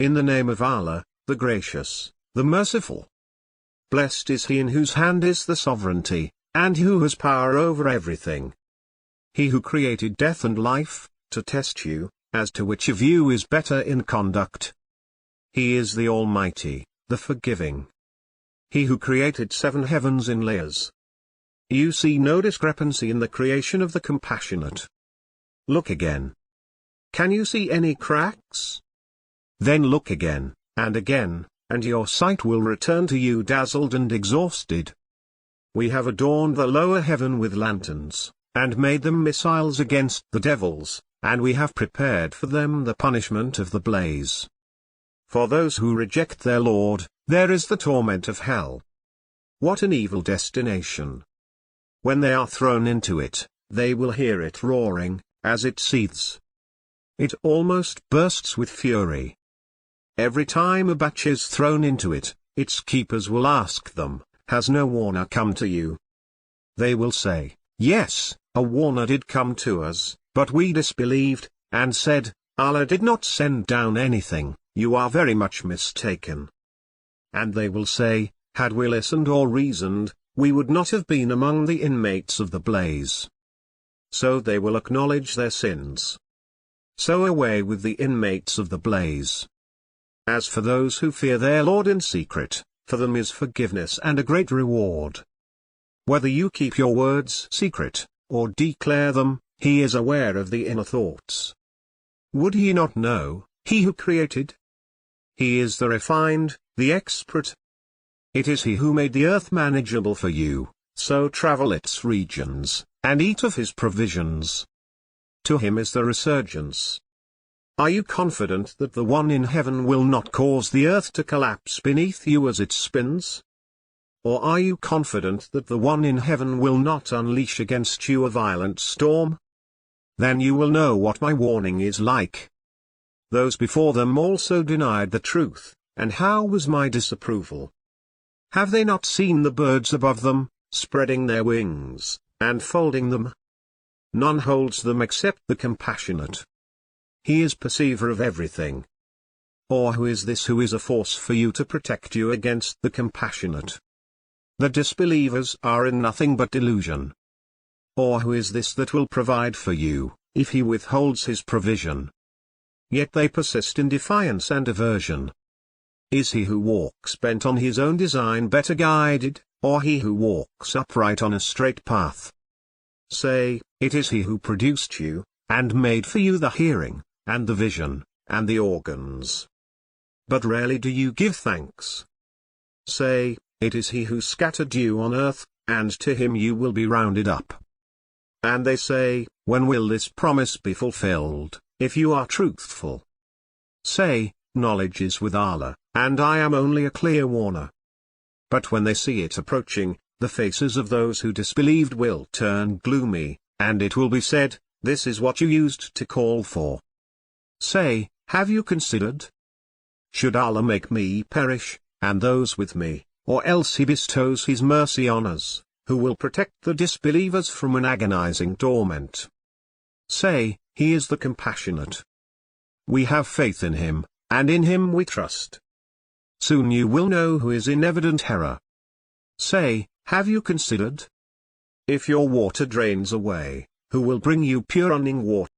In the name of Allah, the Gracious, the Merciful. Blessed is he in whose hand is the sovereignty, and who has power over everything. He who created death and life, to test you, as to which of you is better in conduct. He is the Almighty, the Forgiving. He who created 7 heavens in layers. You see no discrepancy in the creation of the Compassionate. Look again. Can you see any cracks? Then look again, and your sight will return to you dazzled and exhausted. We have adorned the lower heaven with lanterns, and made them missiles against the devils, and we have prepared for them the punishment of the blaze. For those who reject their Lord, there is the torment of hell. What an evil destination! When they are thrown into it, they will hear it roaring, as it seethes. It almost bursts with fury. Every time a batch is thrown into it, its keepers will ask them, "Has no warner come to you?" They will say, "Yes, a warner did come to us, but we disbelieved, and said, Allah did not send down anything, you are very much mistaken." And they will say, "Had we listened or reasoned, we would not have been among the inmates of the blaze." So they will acknowledge their sins. So away with the inmates of the blaze. As for those who fear their Lord in secret, for them is forgiveness and a great reward. Whether you keep your words secret, or declare them, he is aware of the inner thoughts. Would he not know, he who created? He is the refined, the expert. It is he who made the earth manageable for you, so travel its regions, and eat of his provisions. To him is the resurgence. Are you confident that the one in heaven will not cause the earth to collapse beneath you as it spins? Or are you confident that the one in heaven will not unleash against you a violent storm? Then you will know what my warning is like. Those before them also denied the truth, and how was my disapproval? Have they not seen the birds above them, spreading their wings, and folding them? None holds them except the Compassionate. He is perceiver of everything. Or who is this who is a force for you to protect you against the Compassionate? The disbelievers are in nothing but delusion. Or who is this that will provide for you, if he withholds his provision? Yet they persist in defiance and aversion. Is he who walks bent on his own design better guided, or he who walks upright on a straight path? Say, it is he who produced you, and made for you the hearing, and the vision, and the organs. But rarely do you give thanks. Say, it is he who scattered you on earth, and to him you will be rounded up. And they say, when will this promise be fulfilled, if you are truthful? Say, knowledge is with Allah, and I am only a clear warner. But when they see it approaching, the faces of those who disbelieved will turn gloomy, and it will be said, this is what you used to call for. Say, have you considered? Should Allah make me perish, and those with me, or else he bestows his mercy on us, who will protect the disbelievers from an agonizing torment. Say, he is the Compassionate. We have faith in him, and in him we trust. Soon you will know who is in evident error. Say, have you considered? If your water drains away, who will bring you pure running water?